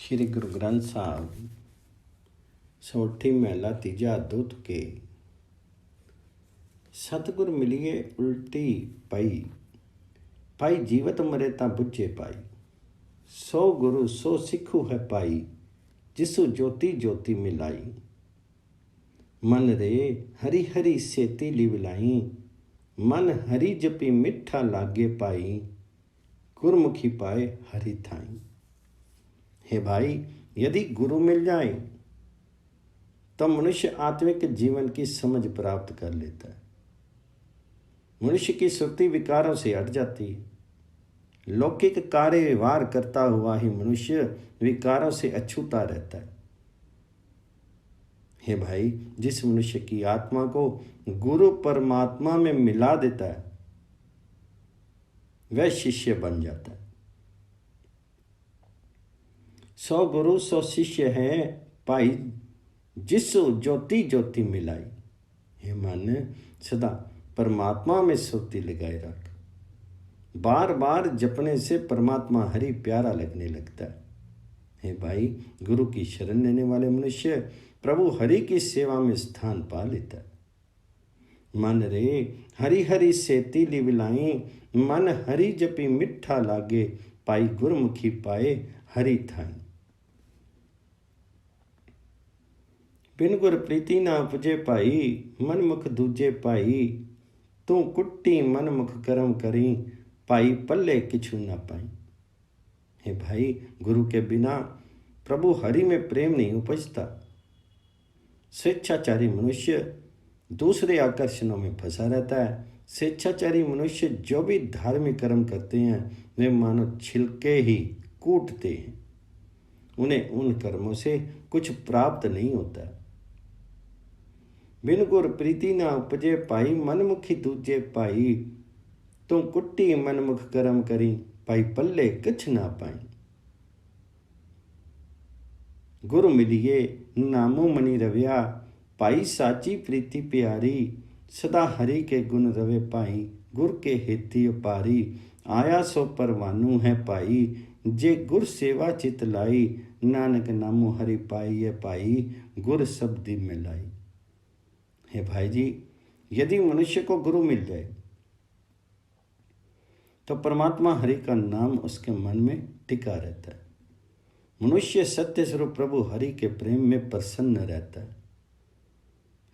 श्री गुरु ग्रंथ साहब सोठी महला तीजा दुत के। सतगुर मिलिए उल्टी पाई, पाई जीवत मरे ता बुझे पाई। सो गुरु सो सिखु है पाई, जिसु ज्योति ज्योति मिलाई। मन रे हरि हरि सेती लिवलाई, मन हरि जपी मिठा लागे पाई। गुरमुखी पाए हरि थाई। हे भाई, यदि गुरु मिल जाए तो मनुष्य आत्मिक जीवन की समझ प्राप्त कर लेता है। मनुष्य की सुरती विकारों से हट जाती है। लौकिक कार्य व्यवहार करता हुआ ही मनुष्य विकारों से अछूता रहता है। हे भाई, जिस मनुष्य की आत्मा को गुरु परमात्मा में मिला देता है वह शिष्य बन जाता है। सो गुरु सो शिष्य है पाई, जिसु ज्योति ज्योति मिलाई। हे मन, सदा परमात्मा में सुरती लगाए रख। बार बार जपने से परमात्मा हरि प्यारा लगने लगता है। हे भाई, गुरु की शरण लेने वाले मनुष्य प्रभु हरि की सेवा में स्थान पा लेता है। मन रे हरि हरि सेती लिवलाई, मन हरि जपी मिठा लागे पाई। गुरमुखी पाए हरि थाई। बिन गुर प्रीति ना उपजे पाई, मन मुख दूजे पाई। तू कुट्टी मन मुख करम करी, पाई पल्ले किछु ना पाई। हे भाई, गुरु के बिना प्रभु हरि में प्रेम नहीं उपजता। स्वेच्छाचारी मनुष्य दूसरे आकर्षणों में फंसा रहता है। स्वेच्छाचारी मनुष्य जो भी धार्मिक कर्म करते हैं वे मानो छिलके ही कूटते हैं। उन्हें उन कर्मों से कुछ प्राप्त नहीं होता। बिन गुर प्रीति ना उपजे पाई, मनमुखी दूजे पाई। तू कुट्टी मनमुख करम करी, पाई पल्ले किछ ना पाई। गुरु मिलिए नामो मणि रव्या, पाई साची प्रीति प्यारी। सदा हरि के गुण रवे पाई, गुर के हेती पारी। आया सो परवानू है पाई, जे गुर सेवा चित लाई। नानक नामो हरि पाई पाई, गुर शब्दी मिलाई। हे भाई जी, यदि मनुष्य को गुरु मिल जाए तो परमात्मा हरि का नाम उसके मन में टिका रहता है। मनुष्य सत्य स्वरूप प्रभु हरि के प्रेम में प्रसन्न रहता है।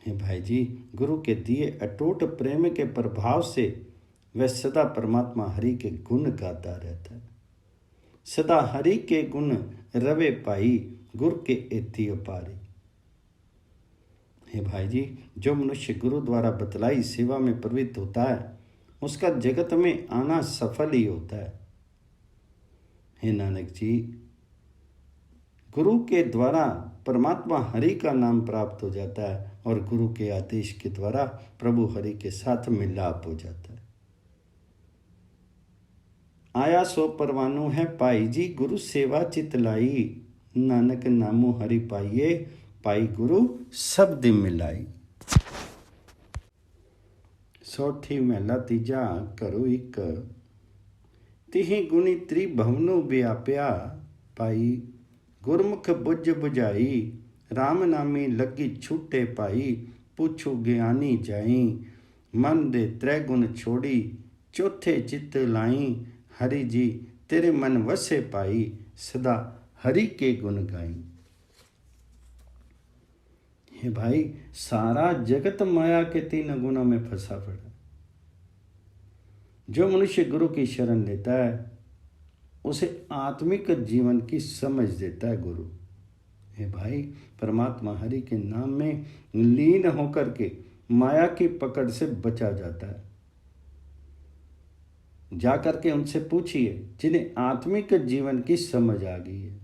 हे भाई जी, गुरु के दिए अटूट प्रेम के प्रभाव से वह सदा परमात्मा हरि के गुण गाता रहता है। सदा हरि के गुण रवे पाई, गुर के एति पारी। हे भाई जी, जो मनुष्य गुरु द्वारा बतलाई सेवा में प्रवृत्त होता है उसका जगत में आना सफल ही होता है। हे नानक जी, गुरु के द्वारा परमात्मा हरि का नाम प्राप्त हो जाता है और गुरु के आदेश के द्वारा प्रभु हरि के साथ मिलाप हो जाता है। आया सो परवानू है पाई जी, गुरु सेवा चित लाई। नानक नामो हरि पाइये, पाई गुरु शब्द मिलाई। सोठी महला तीजा करो एक। तिहि गुणी त्रिभुवनो व्याप्या, पाई गुरमुख बुझ बुझाई। राम नामी लगी छूटे पाई, पूछू ज्ञानी जाई। मन दे त्रै गुण छोड़ी, चौथे चित्त लाई। हरि जी तेरे मन वसे पाई, सदा हरि के गुण गाई। हे भाई, सारा जगत माया के तीन गुणों में फंसा पड़ा। जो मनुष्य गुरु की शरण लेता है उसे आत्मिक जीवन की समझ देता है गुरु। हे भाई, परमात्मा हरि के नाम में लीन होकर के माया की पकड़ से बचा जाता है। जाकर के उनसे पूछिए जिन्हें आत्मिक जीवन की समझ आ गई है।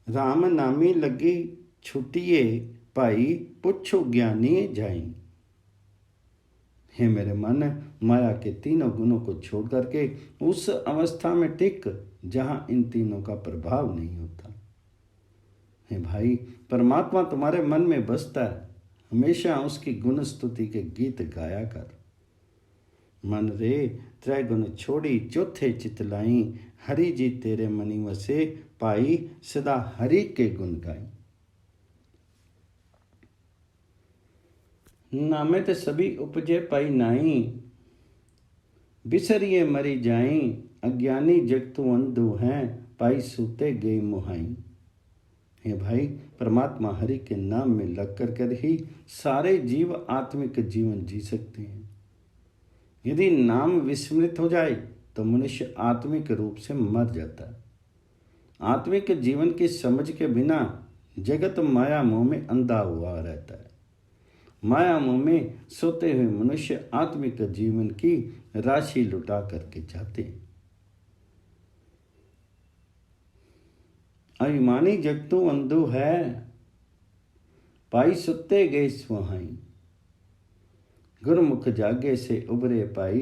राम नामी लगी छुटिए पाई, पुछो ज्ञानी जाई। हे मेरे मन, माया के तीनों गुणों को छोड़ करके उस अवस्था में टिक जहां इन तीनों का प्रभाव नहीं होता। हे भाई, परमात्मा तुम्हारे मन में बसता है। हमेशा उसकी गुण स्तुति के गीत गाया कर। मन रे त्रै गुण छोड़ी चौथे चित लाई, हरि जी तेरे मनी वसे, पाई सदा हरि के गुण गाई। नामे ते सभी उपजे पाई नाई, बिसरिए मरी जाई, अज्ञानी जगतु अंधु हैं, पाई सूते गई मुहाई। हे भाई, परमात्मा हरि के नाम में लग कर ही सारे जीव आत्मिक जीवन जी सकते हैं। यदि नाम विस्मृत हो जाए तो मनुष्य आत्मिक रूप से मर जाता है। आत्मिक जीवन की समझ के बिना जगत माया मोह में अंधा हुआ रहता है। माया मोह में सोते हुए मनुष्य आत्मिक जीवन की राशि लुटा करके जाते हैं। अभिमानी जगतु अंधु है, पाई सुते गए सुहाई, गुरमुख जागे से उबरे पाई,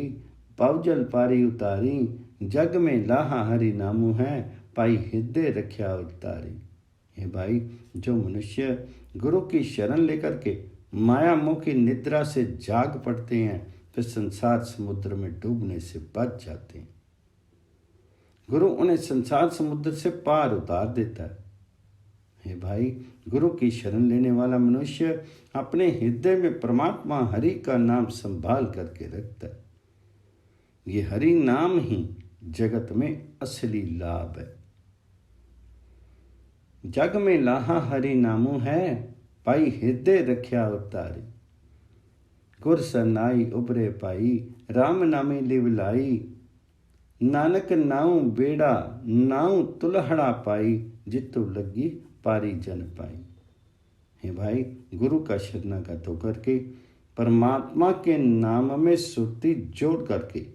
पावजल पारी उतारी, जग में लाहा हरि नामू है, पाई हृदय रख्या उतारी। हे भाई, जो मनुष्य गुरु की शरण लेकर के माया मोह की निद्रा से जाग पड़ते हैं, फिर संसार समुद्र में डूबने से बच जाते हैं। गुरु उन्हें संसार समुद्र से पार उतार देता है। हे भाई, गुरु की शरण लेने वाला मनुष्य अपने हृदय में परमात्मा हरि का नाम संभाल करके रखता है। ये हरि नाम ही जगत में असली लाभ है। जग में लाहा हरि नामू है, पाई हृदय रख्या उतारी, गुर सरनाई उबरे पाई, राम नामे लिव लाई, नानक नाऊ बेड़ा नाऊ तुलहड़ा पाई, जितु लगी पारी जन पाई। हे भाई, गुरु का शरणागत होकर के परमात्मा के नाम में सुरती जोड़ करके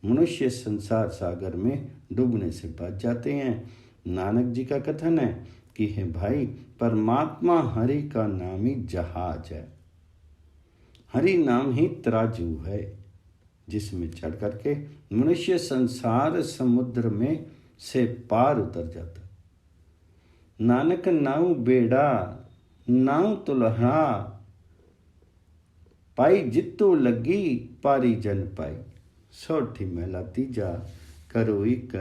मनुष्य संसार सागर में डूबने से बच जाते हैं। नानक जी का कथन है कि हे भाई, परमात्मा हरि का नाम ही जहाज है, हरि नाम ही तराजू है, जिसमें चढ़ करके मनुष्य संसार समुद्र में से पार उतर जाता। नानक नाऊ बेड़ा नाऊ तुलहा पाई, जितु लगी पारी जन पाई। सोठी महला तीजा करो एक,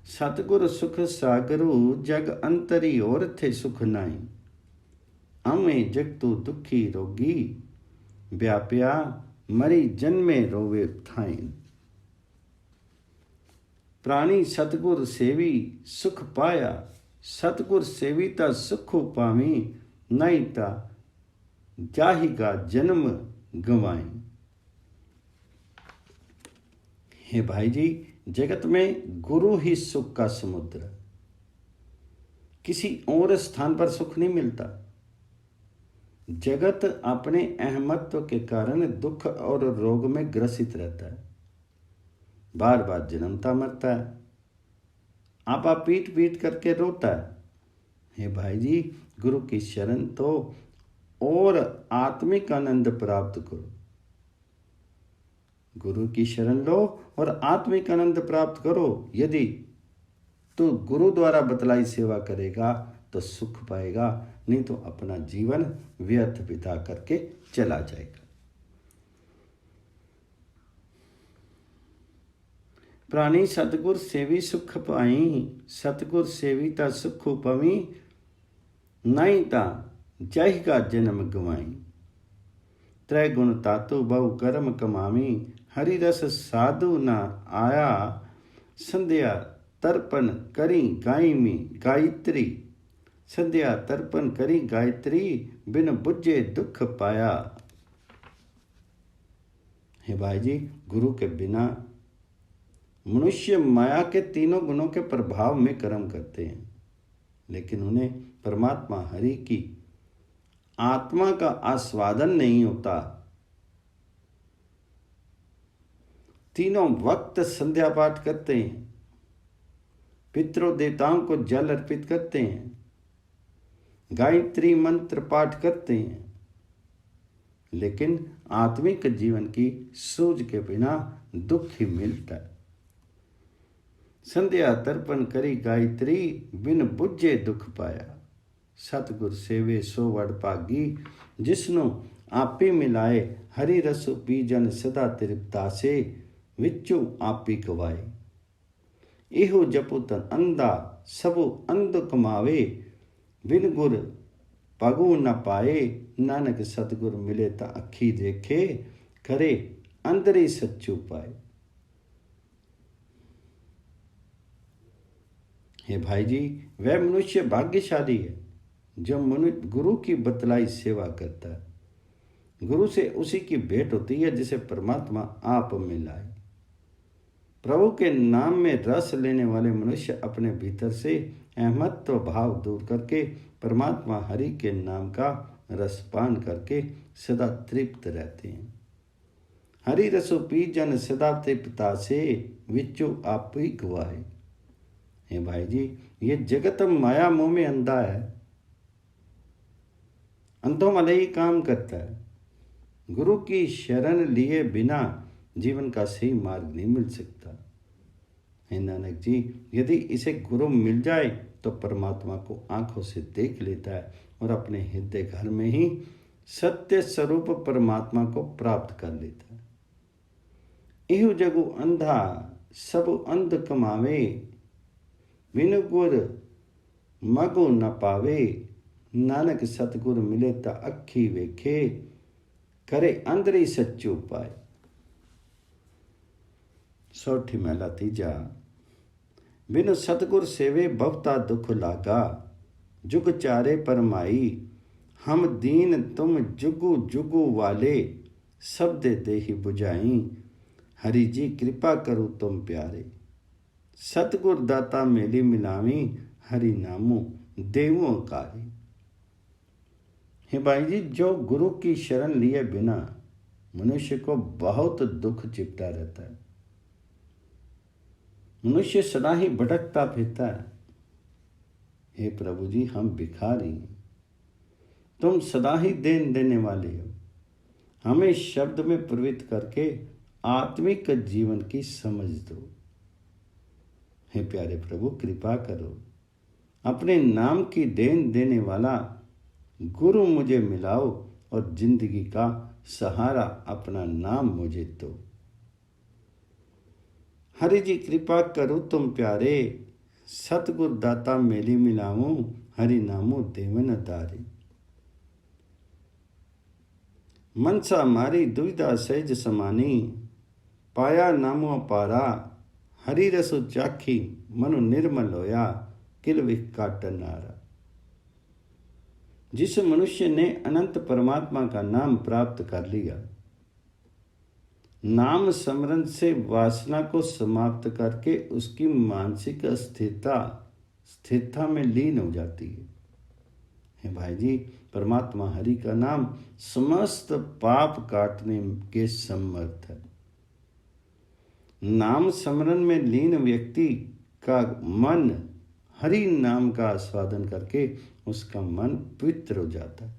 सतगुर सुख सागरु, जग अंतरी और थे सुख नाई, अमें जगतु दुखी रोगी, व्याप्या मरी जन्मे रोवे थाई। प्राणी सतगुर सेवी सुख पाया, सतगुर सेविता सुख पावी, नहीं ता जाही का जन्म गंवाई। हे भाई जी, जगत में गुरु ही सुख का समुद्र है। किसी और स्थान पर सुख नहीं मिलता। जगत अपने अहमत्व के कारण दुख और रोग में ग्रसित रहता है, बार बार जन्मता मरता है, आपा पीट पीट करके रोता है। हे भाई जी, गुरु की शरण तो और आत्मिक आनंद प्राप्त करो। गुरु की शरण लो और आत्मिक आनंद प्राप्त करो। यदि तू गुरु द्वारा बतलाई सेवा करेगा तो सुख पाएगा, नहीं तो अपना जीवन व्यर्थ बिता करके चला जाएगा। प्राणी सतगुर सेवी सुख पाई, सतगुर सेविता सुख पवी, नहीं ता जही का जन्म गवाई। त्रै गुण तातु बहु कर्म कमावी, हरि रस साधु न आया, संध्या तर्पण करी गायमी गायत्री, संध्या तर्पण करी गायत्री, बिन बुझे दुख पाया। हे भाई जी, गुरु के बिना मनुष्य माया के तीनों गुणों के प्रभाव में कर्म करते हैं, लेकिन उन्हें परमात्मा हरि की आत्मा का आस्वादन नहीं होता। तीनों वक्त संध्या पाठ करते हैं, पितरों देवताओं को जल अर्पित करते हैं, गायत्री मंत्र पाठ करते हैं, लेकिन आत्मिक जीवन की सूझ के बिना दुख ही मिलता है। संध्या तर्पण करी गायत्री, बिन बुझे दुख पाया। सतगुर सेवे सो वड भागी, जिसनु आपे मिलाए, हरि रस पीजन सदा तृप्ता से, विचों आपी गवाए। इहो जपो तन अंधा सबो अंध कमावे, बिन गुर पगु न पाए। नानक सतगुर मिले ता अखी देखे, करे अंदर ही सच्चू पाए। हे भाई जी, वह मनुष्य भाग्यशाली है जो मनुष्य गुरु की बतलाई सेवा करता है। गुरु से उसी की भेंट होती है जिसे परमात्मा आप मिलाए। प्रभु के नाम में रस लेने वाले मनुष्य अपने भीतर से अहमत्व भाव दूर करके परमात्मा हरि के नाम का रसपान करके सदा तृप्त रहते हैं। हरि रसो पी जन सदा तृप्ता से, विचो आप ही गवाए। हे भाई जी, ये जगत माया मोह में अंधा है, अंधों वाले ही काम करता है। गुरु की शरण लिए बिना जीवन का सही मार्ग नहीं मिल सकता। हे नानक जी, यदि इसे गुरु मिल जाए तो परमात्मा को आंखों से देख लेता है और अपने हृदय घर में ही सत्य स्वरूप परमात्मा को प्राप्त कर लेता है। इहु जगु अंधा सब अंध कमावे, बिन गुर मगु न पावे। नानक सतगुर मिले ता अखी वेखे, करे अंदर ही सच्चो पाए। सौठी महला तीजा। बिन सतगुर सेवे बहुता दुख लागा, जुग चारे परमाई। हम दीन तुम जुगु जुगु वाले, शब्द देहि बुझाई। हरि जी कृपा करो तुम प्यारे, सतगुर दाता मेली मिलावी। हरि नामो देवों कारी। हे भाई जी, जो गुरु की शरण लिए बिना मनुष्य को बहुत दुख चिपटा रहता है। मनुष्य सदा ही भटकता फिरता है। हे प्रभु जी, हम भिखारी हैं, तुम सदा ही देन देने वाले हो। हमें शब्द में प्रवृत्त करके आत्मिक जीवन की समझ दो। हे प्यारे प्रभु, कृपा करो, अपने नाम की देन देने वाला गुरु मुझे मिलाओ और जिंदगी का सहारा अपना नाम मुझे दो। हरि जी कृपा करो तुम प्यारे, सतगुर दाता मेली मिलाऊं। हरि नामो देवन दारे। मनसा मारी दुविधा सहज समानी, पाया नामो पारा। हरि रसो चाखी मनु निर्मल होया, किल विख काटन नारा। जिस मनुष्य ने अनंत परमात्मा का नाम प्राप्त कर लिया, नाम स्मरण से वासना को समाप्त करके उसकी मानसिक स्थिरता में लीन हो जाती है। हे भाई जी, परमात्मा हरि का नाम समस्त पाप काटने के समर्थ है। नाम स्मरण में लीन व्यक्ति का मन हरि नाम का आस्वादन करके उसका मन पवित्र हो जाता है।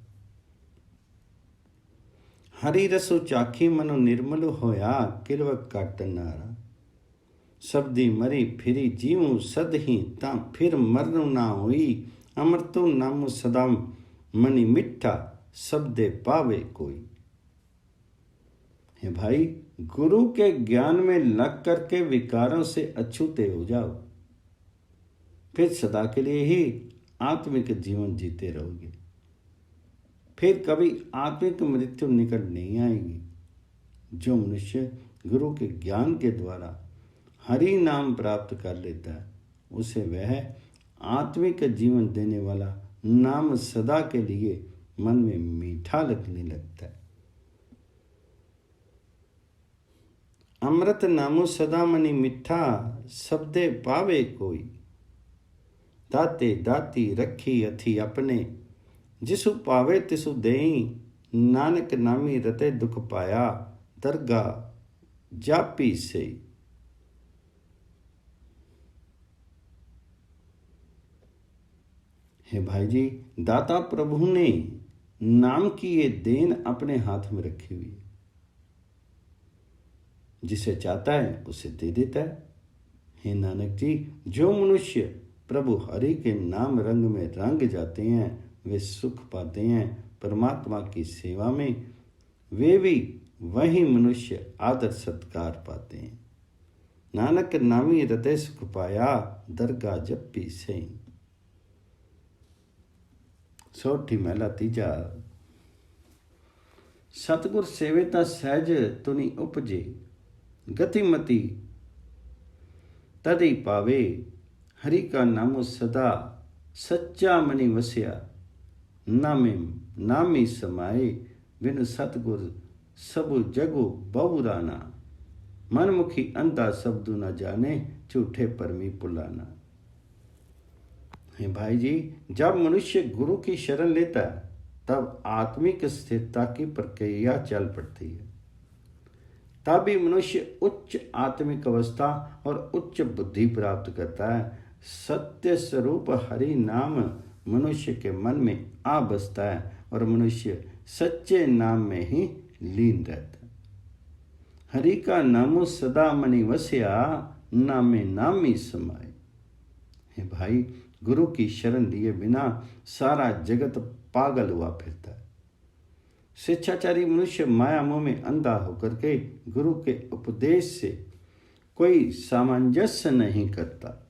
हरि रसो चाखी मनो निर्मल होया, किलवक काटन नारा। शब्दी मरी फिरी जीवू सदही, ता फिर मरनु ना होई। अमृतो नामो सदा मनी मिठा, शब्दे पावे कोई। हे भाई, गुरु के ज्ञान में लग करके विकारों से अछूते हो जाओ, फिर सदा के लिए ही आत्मिक जीवन जीते रहोगे। फिर कभी आत्मिक मृत्यु निकट नहीं आएगी। जो मनुष्य गुरु के ज्ञान के द्वारा हरि नाम प्राप्त कर लेता है, उसे वह आत्मिक जीवन देने वाला नाम सदा के लिए मन में मीठा लगने लगता है। अमृत नामो सदा मनी मिठा, शब्दे पावे कोई। दाते दाती रखी अथी अपने, जिसु पावे तिसु देई। नानक नामी रते दुख पाया, दरगा जापी से। हे भाई जी, दाता प्रभु ने नाम की ये देन अपने हाथ में रखी हुई है। जिसे चाहता है उसे दे देता है। हे नानक जी, जो मनुष्य प्रभु हरि के नाम रंग में रंग जाते हैं, वे सुख पाते हैं। परमात्मा की सेवा में वे भी वही मनुष्य आदर सत्कार पाते हैं। नानक नामी हृदय सुख पाया, दरगाह जपी सही। सोठी महला तीजा। सतगुर सेविता सहज तुनि उपजे, गतिमति तदि पावे। हरि का नामो सदा सच्चा मनि वसिया, नामे नामी समाए। बिन सतगुर सबु जगु बहुराना, मनमुखी अंधा शब्दु न जाने, झूठे परमी पुलाना। है भाई जी, जब मनुष्य गुरु की शरण लेता है तब आत्मिक स्थिरता की प्रक्रिया चल पड़ती है। तभी मनुष्य उच्च आत्मिक अवस्था और उच्च बुद्धि प्राप्त करता है। सत्य स्वरूप हरि नाम मनुष्य के मन में आ बसता है और मनुष्य सच्चे नाम में ही लीन रहता है। हरि का नामो सदा मनि वसिया, नामे नामी समाए। हे भाई, गुरु की शरण लिए बिना सारा जगत पागल हुआ फिरता है। शिक्षाचारी मनुष्य माया मोह में अंधा होकर के गुरु के उपदेश से कोई सामंजस्य नहीं करता।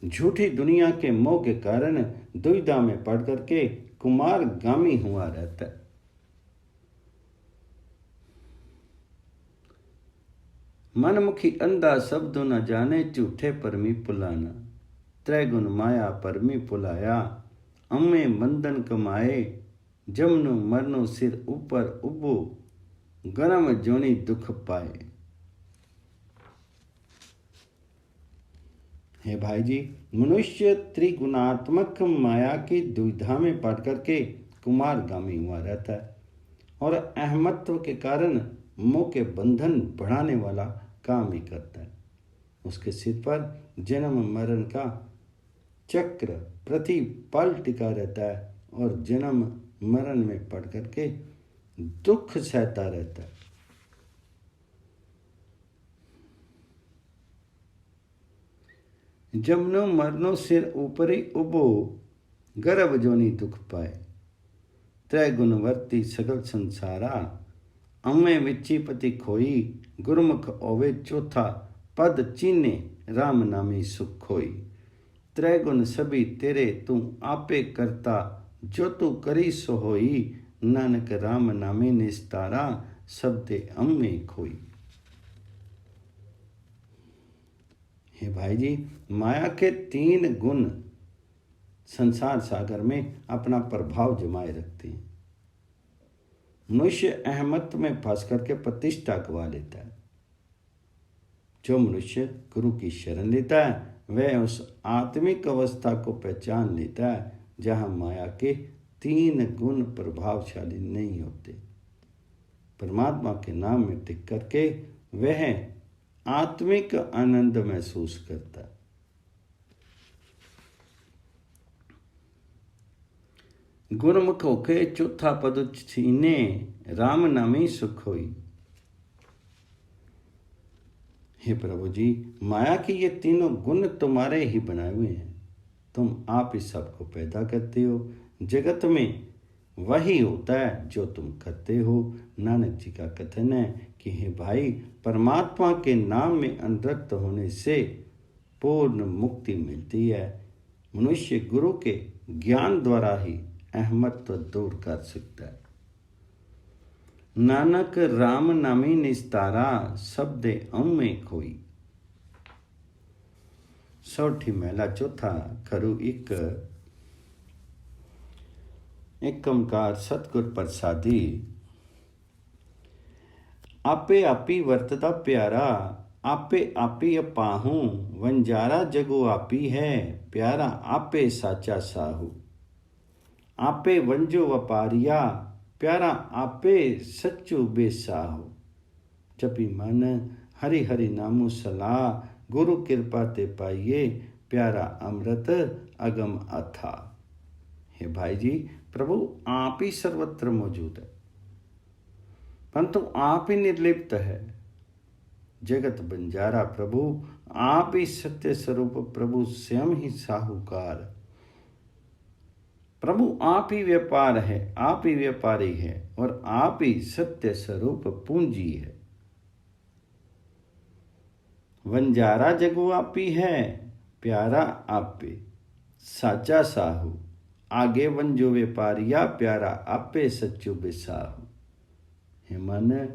झूठी दुनिया के मोह के कारण दुविधा में पड़ करके कुमार गामी हुआ रहता है। मनमुखी अंधा शब्दों न जाने, झूठे परमी पुलाना। त्रैगुण माया परमी पुलाया, अम्मे बंधन कमाए। जमनु मरनु सिर ऊपर उबो, गरम जोनी दुख पाए। हे भाई जी, मनुष्य त्रिगुणात्मक माया की दुविधा में पड़ करके कुमारगामी हुआ रहता है और अहमत्व के कारण मोह के बंधन बढ़ाने वाला काम ही करता है। उसके सिर पर जन्म मरण का चक्र प्रति पल टिका रहता है और जन्म मरण में पड़ करके दुख सहता रहता है। जमनो मरनो सिर ऊपरी उबो, गर्भ जोनी दुख पाए। त्रै गुणवर्ती सगल संसारा, अम्मे विची पति खोई। गुरमुख ओवे चौथा, पद चीने राम नामी सुख खोई। त्रै गुण सभी तेरे, तू आपे करता। जो तू करी सो होई, नानक राम नामी निस्तारा। शब्दे अम्मे खोई। हे भाई जी, माया के 3 गुण संसार सागर में अपना प्रभाव जमाए रखते हैं। मनुष्य अहमत में फंस करके प्रतिष्ठा गवा लेता है। जो मनुष्य गुरु की शरण लेता है वह उस आत्मिक अवस्था को पहचान लेता है जहाँ माया के 3 गुण प्रभावशाली नहीं होते। परमात्मा के नाम में टिक करके वह आत्मिक आनंद महसूस करता है। गुरमुख होके चौथा पद छीने, राम नामी सुख होई। हे प्रभु जी, माया के ये 3 गुण तुम्हारे ही बनाए हुए हैं। तुम आप इस सबको पैदा करते हो। जगत में वही होता है जो तुम करते हो। नानक जी का कथन है कि हे भाई, परमात्मा के नाम में अनुरक्त होने से पूर्ण मुक्ति मिलती है। मनुष्य गुरु के ज्ञान द्वारा ही अहमत्व दूर कर सकता है। नानक राम नामी निस्तारा, शब्दे अम्मे खोई। सौठी महला चौथा। खरु एक ओंकार सतगुर प्रसादी। आपे आपी वर्तदा प्यारा, आपे आपी अपाहू। वंजारा जगो आपी है, प्यारा आपे साचा साहू। आपे वंजो वपारिया, प्यारा आपे सच्चू बेसाहू। जपी मन हरि हरि नामो सलाह, गुरु कृपा ते पाइये। प्यारा अमृत अगम अथा। हे भाई जी, प्रभु आप ही सर्वत्र मौजूद है, परंतु आप ही निर्लिप्त है। जगत बंजारा प्रभु आप ही सत्य स्वरूप प्रभु, स्वयं ही साहूकार। प्रभु आप ही व्यापार है, आप ही व्यापारी है और आप ही सत्य स्वरूप पूंजी है। वंजारा जगु आपी है, प्यारा आपे साचा साहू। आगे वंजो व्यापारिया, प्यारा आपे सच्चो बिसाहू। हे मन,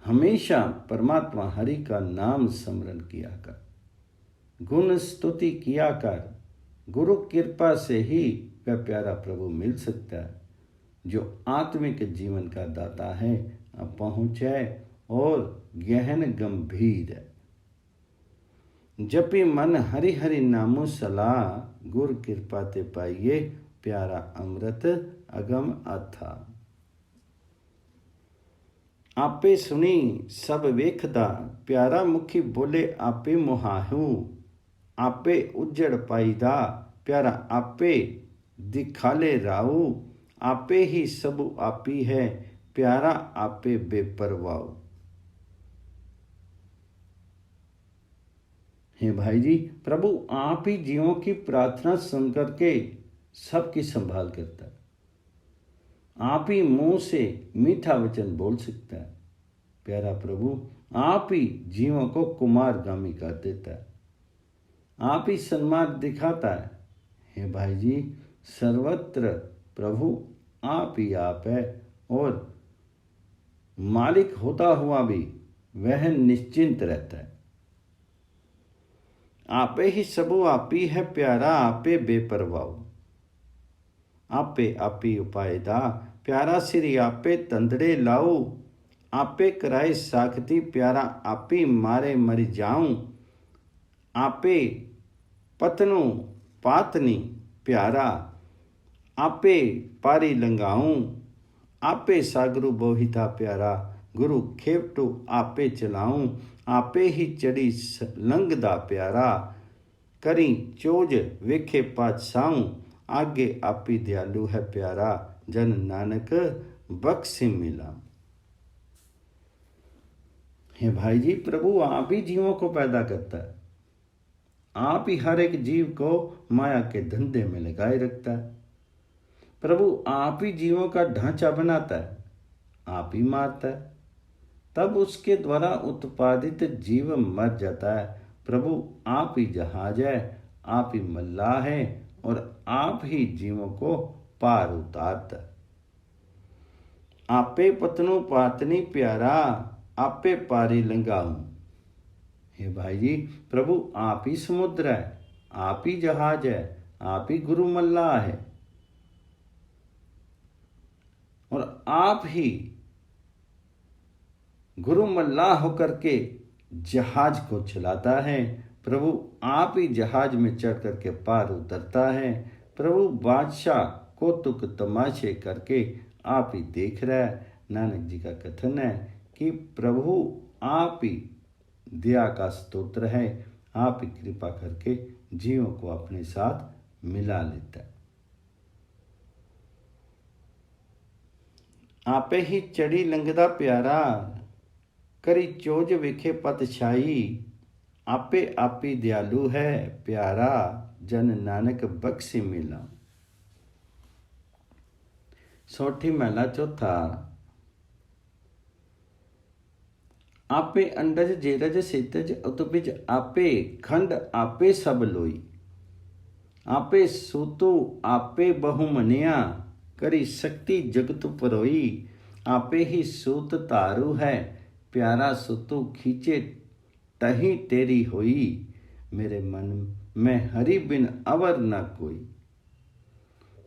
हमेशा परमात्मा हरि का नाम स्मरण किया कर, गुण स्तुति किया कर। गुरु कृपा से ही वह प्यारा प्रभु मिल सकता है जो आत्मिक जीवन का दाता है, अब पहुँचे और गहन गंभीर है। जपी मन हरि हरि नामो सलाह, गुर कृपा ते पाइये प्यारा अमृत अगम अथा। आपे सुनी सब वेखदा, प्यारा मुखी बोले आपे मोहाहू। आपे उजड़ पाईदा, प्यारा आपे दिखाले राऊ। आपे ही सब आपी है, प्यारा आपे बेपरवाऊ। हे भाई जी, प्रभु आप ही जीवों की प्रार्थना सुन करके सबकी संभाल करता है। आप ही मुंह से मीठा वचन बोल सकता है। प्यारा प्रभु आप ही जीवों को कुमारगामी कर देता है, आप ही सन्मार्ग दिखाता है। हे भाई जी, सर्वत्र प्रभु आप ही आप है और मालिक होता हुआ भी वह निश्चिंत रहता है। आपे ही सबू आपी है, प्यारा आपे बेपरवाऊ। आपे आपी उपायदा, प्यारा श्री आपे तंदड़े लाऊ। आपे कराए साखती, प्यारा आपी मारे मर जाऊं। आपे पतनु पातनी, प्यारा आपे पारी लंगाऊं। आपे सागरु बोहिता, प्यारा गुरु खेवटू आपे चलाऊं। आपे ही चढ़ी लंघदा, प्यारा करी चोज वेखे पातशाहूं। आगे आपी दयालु है, प्यारा जन नानक बख्शे मिला। हे भाई जी, प्रभु आप ही जीवों को पैदा करता है, आप ही हर एक जीव को माया के धंधे में लगाए रखता है। प्रभु आप ही जीवों का ढांचा बनाता है, आप ही मारता है, तब उसके द्वारा उत्पादित जीव मर जाता है। प्रभु आप ही जहाज है, आप ही मल्लाह है और आप ही जीवों को पार उतारता है। आपे पतनु पातनी, प्यारा आपे पारी लंगाऊं। हे भाई जी, प्रभु आप ही समुद्र है, आप ही जहाज है, आप ही गुरु मल्लाह है और आप ही गुरु मल्लाह होकर के जहाज को चलाता है। प्रभु आप ही जहाज में चढ़ करके पार उतरता है। प्रभु बादशाह कौतुक तमाशे करके आप ही देख रहा है। नानक जी का कथन है कि प्रभु आप ही दया का स्तोत्र है, आप ही कृपा करके जीवों को अपने साथ मिला लेता है। आपे ही चढ़ी लंघदा, प्यारा करी चोज वेखे पतशाई। आपे आपी दयालु है, प्यारा जन नानक बख्शे मिला। सोठी महला चौथा। आपे अंडज जेरज सेतज उतबिज, आपे खंड आपे सब लोई। आपे सूतु आपे बहु मनिया, करी शक्ति जगत परोई। आपे ही सूत तारू है, प्यारा सुतु खींचे तही तेरी होई। मेरे मन में हरि बिन अवर न कोई।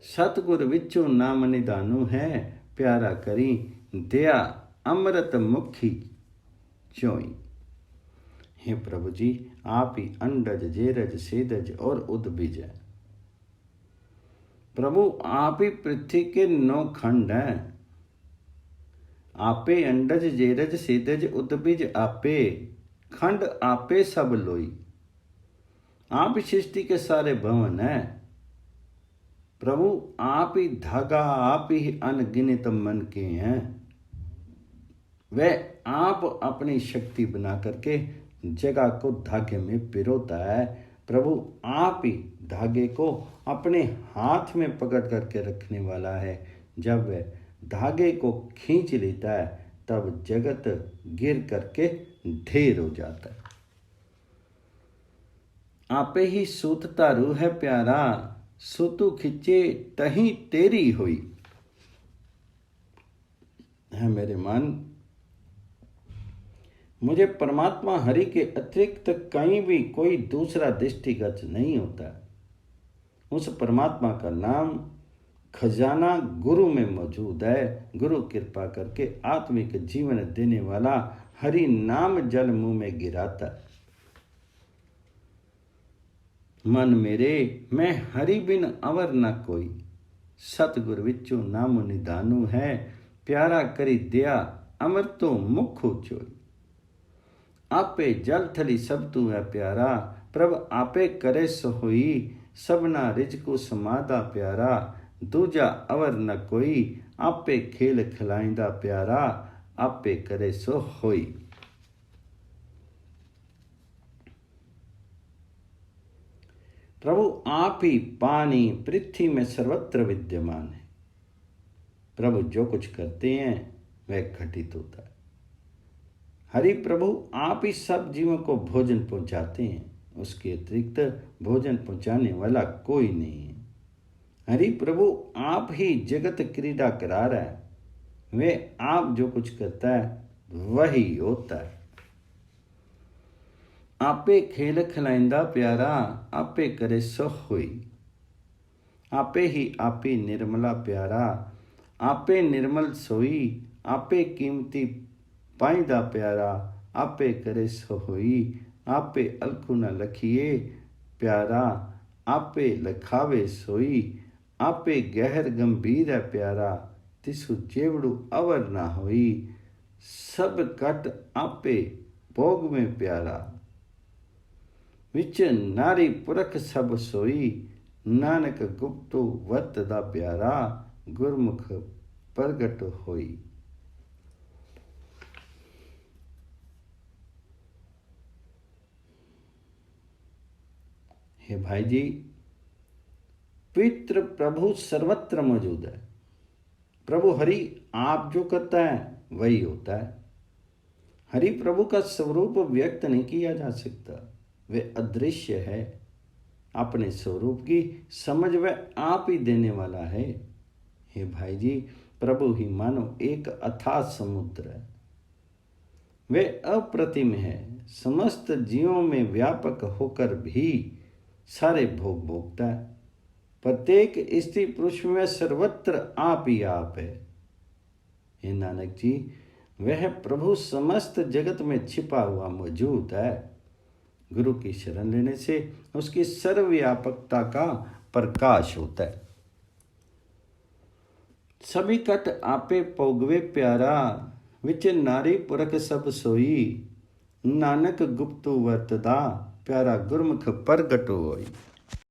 सतगुर विचो नाम निदानु है, प्यारा करी दया अमृत मुखी चोई। हे प्रभु जी, आप ही अंडज जेरज सेदज और उद्भिज है। प्रभु आप ही पृथ्वी के 9 खंड हैं। आपे अंडज जेरज सेदज उद्भिज, आपे खंड आपे सब लोई। आप सृष्टि के सारे भवन हैं। प्रभु आप ही धागा, आप ही अनगिनत मन के हैं। वह आप अपनी शक्ति बना करके जगह को धागे में पिरोता है। प्रभु आप ही धागे को अपने हाथ में पकड़ करके रखने वाला है। जब वह धागे को खींच लेता है तब जगत गिर करके ढेर हो जाता है। आपे ही सूत तारू है प्यारा, सुतु खिंचे तही तेरी हुई। है मेरे मन, मुझे परमात्मा हरि के अतिरिक्त कहीं भी कोई दूसरा दृष्टिगत नहीं होता। उस परमात्मा का नाम खजाना गुरु में मौजूद है। गुरु कृपा करके आत्मिक जीवन देने वाला हरि नाम जल मुंह में गिराता है। मन मेरे मैं हरि बिन अवर न कोई, सतगुर विचों नाम निदानु है। प्यारा करी दिया अमर तो मुख चोई, आपे जल थली सब तू है प्यारा। प्रभ आपे करे सो होई, सबना रिजकु समादा प्यारा। दूजा अवर न कोई, आपे खेल खिलाइंदा प्यारा। आपे करे सो होई। प्रभु आप ही पानी पृथ्वी में सर्वत्र विद्यमान है। प्रभु जो कुछ करते हैं वह घटित होता है। हरि प्रभु आप ही सब जीवों को भोजन पहुंचाते हैं, उसके अतिरिक्त भोजन पहुंचाने वाला कोई नहीं है। हरि प्रभु आप ही जगत क्रीड़ा करा रहा है। वे आप जो कुछ करता है वही होता है। आपे खेल खिलाइंदा प्यारा, आपे करे सो होई। आपे ही आपे निर्मला प्यारा, आपे निर्मल सोई। आपे कीमती पाइंदा प्यारा, आपे करे सो होई। आपे अलखु न लखिए प्यारा, आपे लखावे सोई। आपे गहर गंभीर है प्यारा, तिसु जेवड़ू अवर ना होई। सब कट आपे भोग में प्यारा, विच नारी पुरख सब सोई। नानक गुप्तो वर्तदा प्यारा, गुरमुख प्रगट होई। हे भाई जी, पवित्र प्रभु सर्वत्र मौजूद है। प्रभु हरि आप जो करता है वही होता है। हरि प्रभु का स्वरूप व्यक्त नहीं किया जा सकता, वे अदृश्य है। अपने स्वरूप की समझ वह आप ही देने वाला है। हे भाई जी, प्रभु ही मानो एक अथाह समुद्र है। वे अप्रतिम है, समस्त जीवों में व्यापक होकर भी सारे भोग भोगता है। प्रत्येक स्त्री पुरुष में सर्वत्र आप ही आप है। हे नानक जी, वह प्रभु समस्त जगत में छिपा हुआ मौजूद है। गुरु की शरण लेने से उसकी सर्वव्यापकता का प्रकाश होता है। सभी कट आपे पौगवे प्यारा, विच नारी पुरख सब सोई। नानक गुप्तु वर्तदा, प्यारा गुरमुख प्रगट होई।